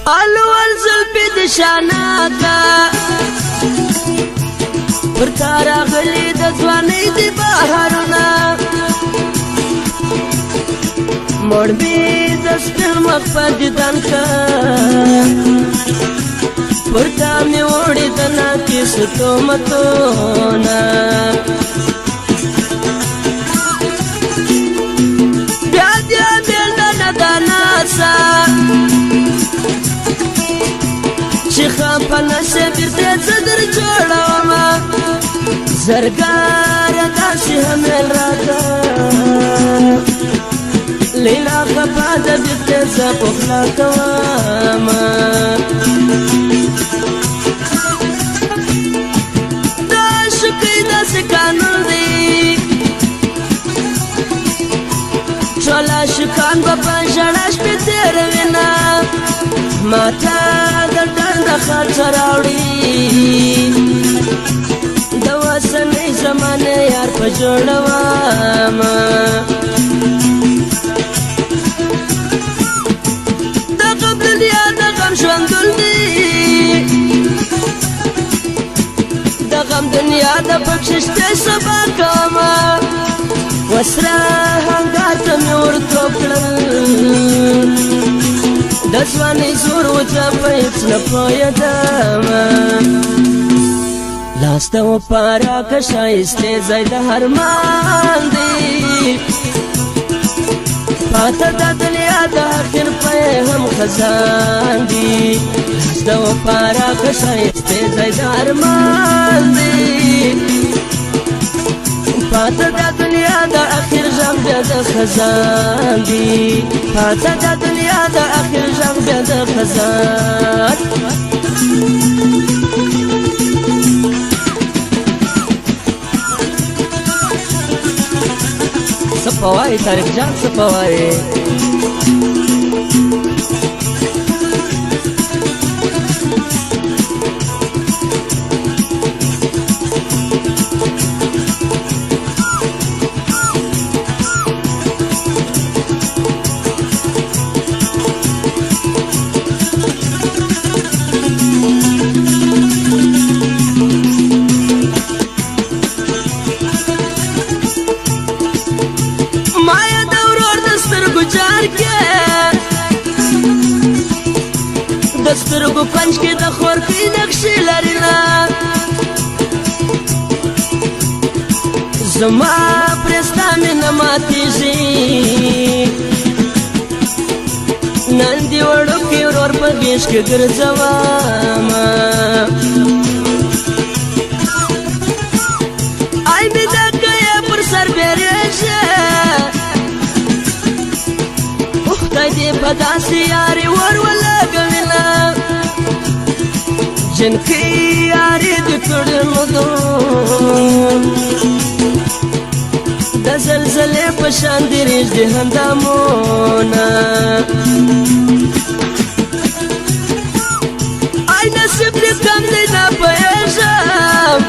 الول زلفی د شاناکا پر تارا غلی د ځوانۍ د بهارونه مړ مې د سپین مخ په دیدن کا پر تا مې وړې د ناکیسو تهمتونه بیا دې مېلمه د ناسا چې خپه نشې بیرته زه در جوړومه زرګاره داسې همېل راته لیلا خپه ده بیرته زه پخلا کومه دا شوقۍ داسې قانون دی ټول عاشقان به په ژړا شپې تېروینه ماته د ټنډه خاطر راوړي د اوسنۍ زمانې یار په جوړومه د غم دنیا د غم ژوندون دی د غم دنیا د پکښې شپې سبا کومه وسره هنګار ته مې ورتوب کړل د ځوانۍ زور وځه په هېڅ نه پوهېدمه لاس ته وپاره ښایستې ځای د هرمان دی پاته د دنیا د اخر پی هم خزان دی لاس ته وپاره ښایستې ځای د هرمان دی پاته د دنیا د اخر ژغ بیا د خزان دی پاته د دنیا د اخر ژغ بیا د خزان څه په وایې طارق جان څه په وایې د سترګو کنج کې د خورکۍ نقشې لري نه زما پرې ستا مینه ماتېږي نن دې وړوکی ورور په غېږ کې ګرځومه ای مینه که یې پر سر بیرېږي خدای دې په داسې یارې ور ولګوینه جنکۍ یارې دې کړې مدون د زلزلې په شان دې رېږدي هندامونه ای نصیب دې کم دی نه پوهېږم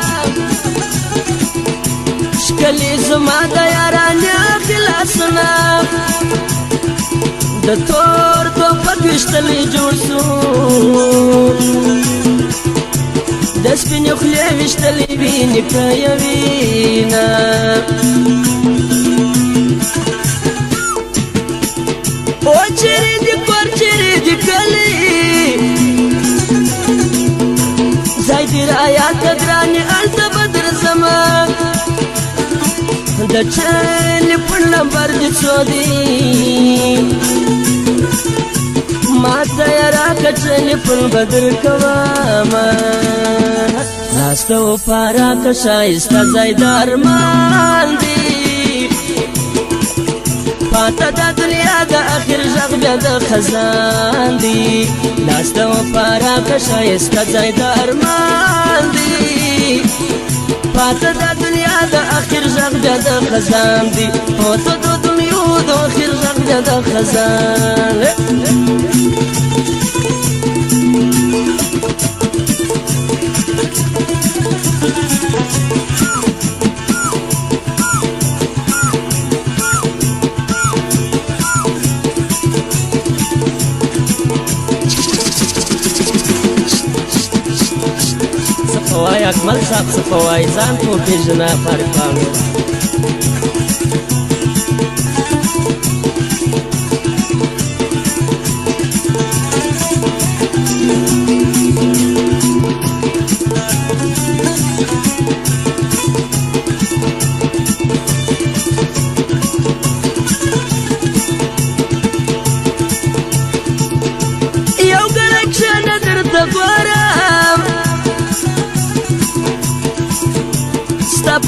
ښکلي زما د یارانې خلاصونه د تور توپک ویشتلی جوړ سو د سپینې خولې ویشتلی وینې که یوینه او چیرې دې کور چیرې دې کلی ځای دې رایاده ګرانې هلته به درځمه د ټلیفون نمبر دې څو دی ما ته یې راکړه ټلیفون به درکومه لاس ته وپاره که ښایسته ځای د ارمان دی پاته د دنیا د اخر ژغ بیا د خزان دی لاس ته وپاره که ښایسته ځای د ارمان دی پاته د دنیا د اخر ژغ بیا د خزان دی پاته د دنیا د اخر ژغ بیا د خزان اکمل صاحب څه په وایي ځان خو پېژنه فارق پاڼو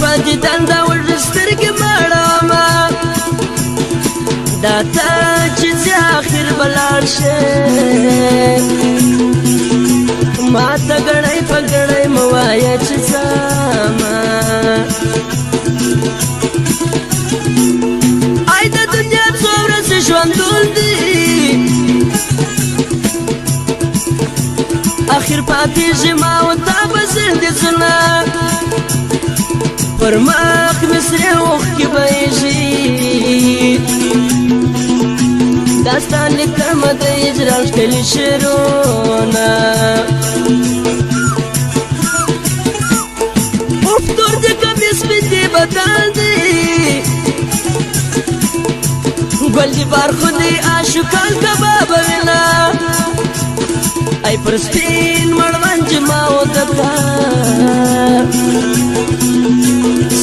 په دیدن دا وړ سترګې مړومه دا ته چې زه اخر به لاړ شې ما ته ګړی په ګړی مه وایه چې ځمه ای د دنیا څو ورځې ژوندون دي اخر پاتېږي ما و تا به زندې ځنه پر مخ مې سرې اوښکې بهیږي داستان لیکمه د هجران ښکلي شعرونه اوف تور دې کمې سپین دې بدن دي ګل دې بار خو دې عاشقان کباب وینه ای پر سپین مړوند ما ودکه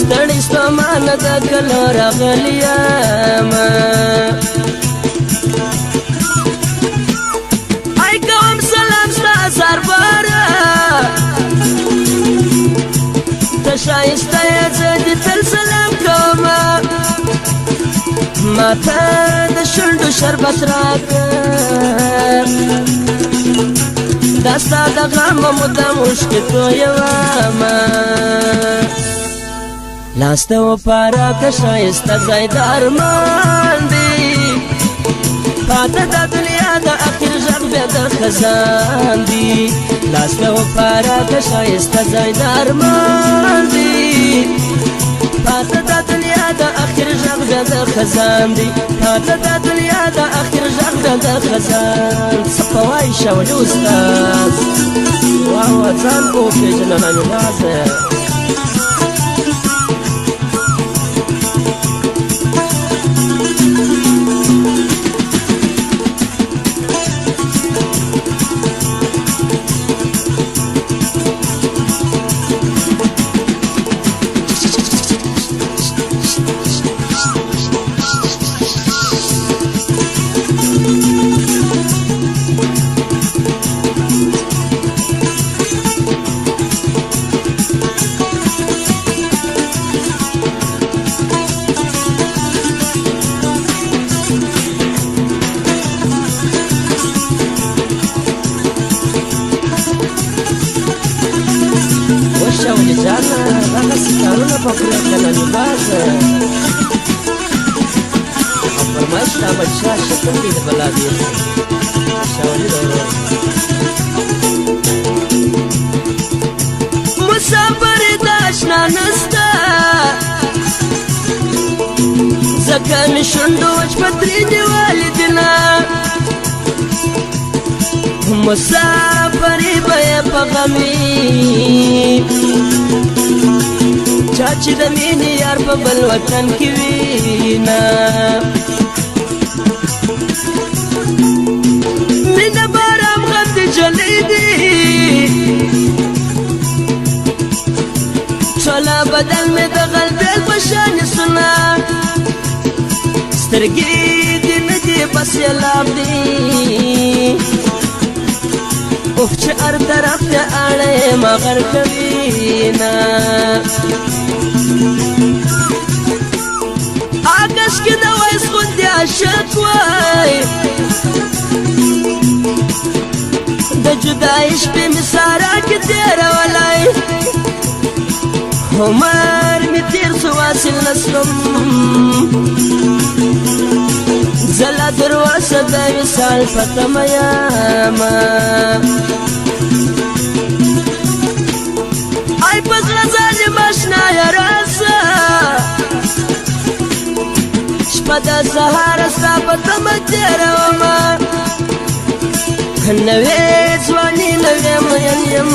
ستړی ستومانه ده کله راغلی یمه ای کوم سلام ستا سرباره ته ښایسته یې زه دې تل سلام کومه ما ته د شونډو شربت راکړه دا ستا د غمه مدام اوښکې تویومه لاسته وپاره که ښایسته ځای د ارمان دی پاته د دنیا د اخر غږ بیا د خزان دی لاسته وپاره که ښایسته ځای د ارمان دی پاته د دنیا د اخر غږ بیا د خزان دی پاته د دنیا د اخر غږ بیا د خزان څه په وایي شولي استاد واوه ځان وپېژنه نامېدازه شولي جانا دغسې کارونه به کړه کنه نبازه او فرمایش د احمدشاه شکل دی د بلادیر شولي د ورور مسافر د اشنا نسته ځکه مې شونډو وچ پتري دیوالې دینه مسافرې به یې په غمي چا چې د مینې یار په بل وطن کې وینه مینه بارام غم دې جلی دي ټوله بدن مې د غلبېل په شانې سونه سترګې دې نه دي بس یلاب دي اوف چې هر طرف ته اړه یې مغر کوینه آکش کې د ویس غوندې عاشق وای د جدایي شپې مې سارا کې تېرولی عمر مې تېر سو واصل نه شوم زه لا تر اوسه د وصال په تمه یمه ای په زړه ظالم اشنایه راسه شپه د سهاره ستا په تمه تېرومه نوې ځواني نوې مین یم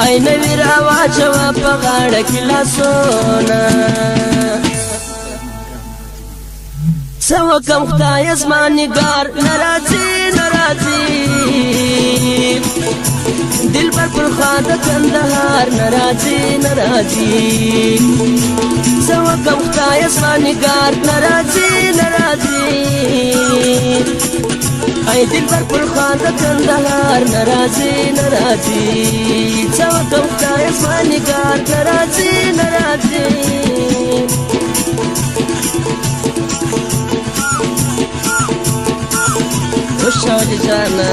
ای نوی را واچوا په غاړه کې لاسونه څه وکم خدای زما نګار ناراضي ناراضي دلبر پر خوا د کندهار ناراضي ناراضي څه وکم خدای زما نګار ناراضي ناراضي ای دلبر پر خوا د کندهار ناراضي ناراضي څه وکم خدای زما نګار ناراضي ناراضي خوشحالی جانا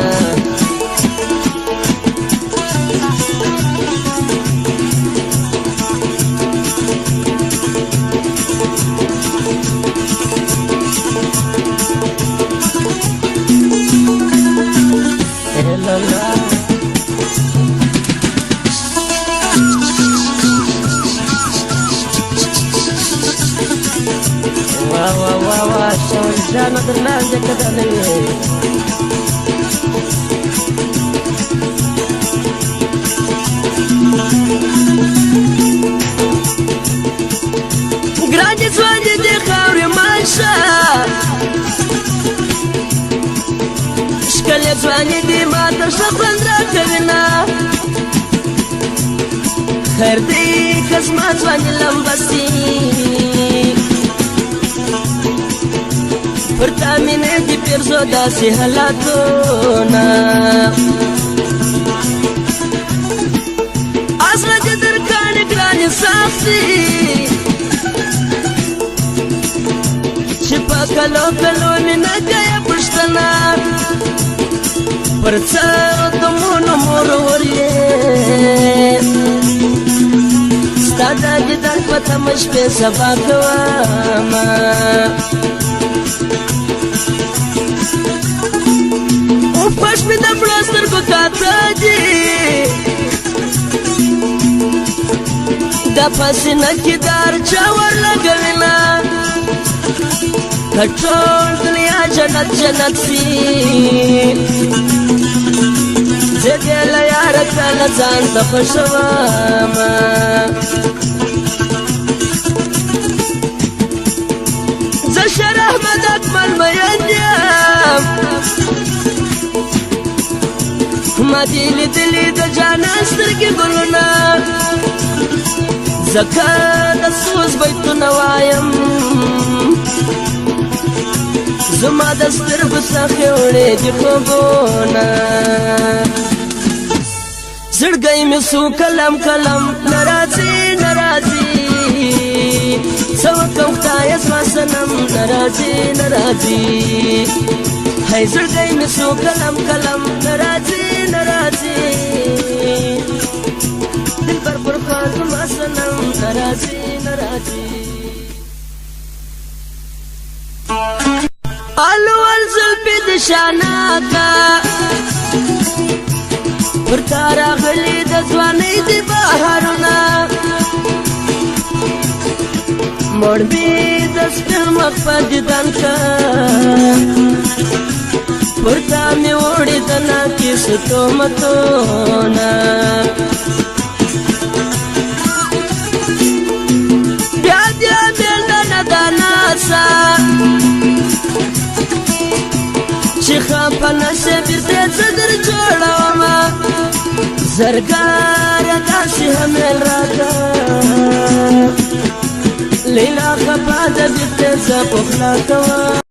وا شالی جانا در لانجه کدنوی گرانی زوانی دی خاوری مانشا شکل زوانی دی ماتا شخوند را کوینا خیر دی کزما زوانی لمبستی پر تامینه دی پیرزو داسی حالاتونا اصلا جدر کانی گرانی ساختی چپا کلو کلو می نگیا پشتنا پر سر دمونو مروریه ستا دا دیدن پتا مشپی سبا کواما او پاش می دا پلاستر کو کاتا دی دا پاسی نکی دار چاور لگوینا کټول دنیا جنت جنت سی زدل یار کله ځان ته خوشوام زشر احمد اکمل مېندم ما دل دل د جان سترګې ګلونه زکه د سوز بیتونه وایم زما د سترګو څخه وړې دي خوبونه زړګی مې سو کلم کلم ناراضي ناراضي څه وکم خدای زما صنم ناراضي ناراضي هی زړګی مې سو کلم کلم ناراضي ناراضي دلبر پر خوا زما صنم ناراضي ناراضي الوال زلفی دشاناکا پر تارا غلی د ځوانۍ دی بهارونه مړ مې د سپین مخ په دیدن کا پر تا مې وړې د ناکیسو تهمتونه بیا بیا میندنه د ناسا چې خپه نشې بیرته څدر جوړومه زرګاره داسې حمل راکړه لیلا خپه ده بیرته زه پخلا کوم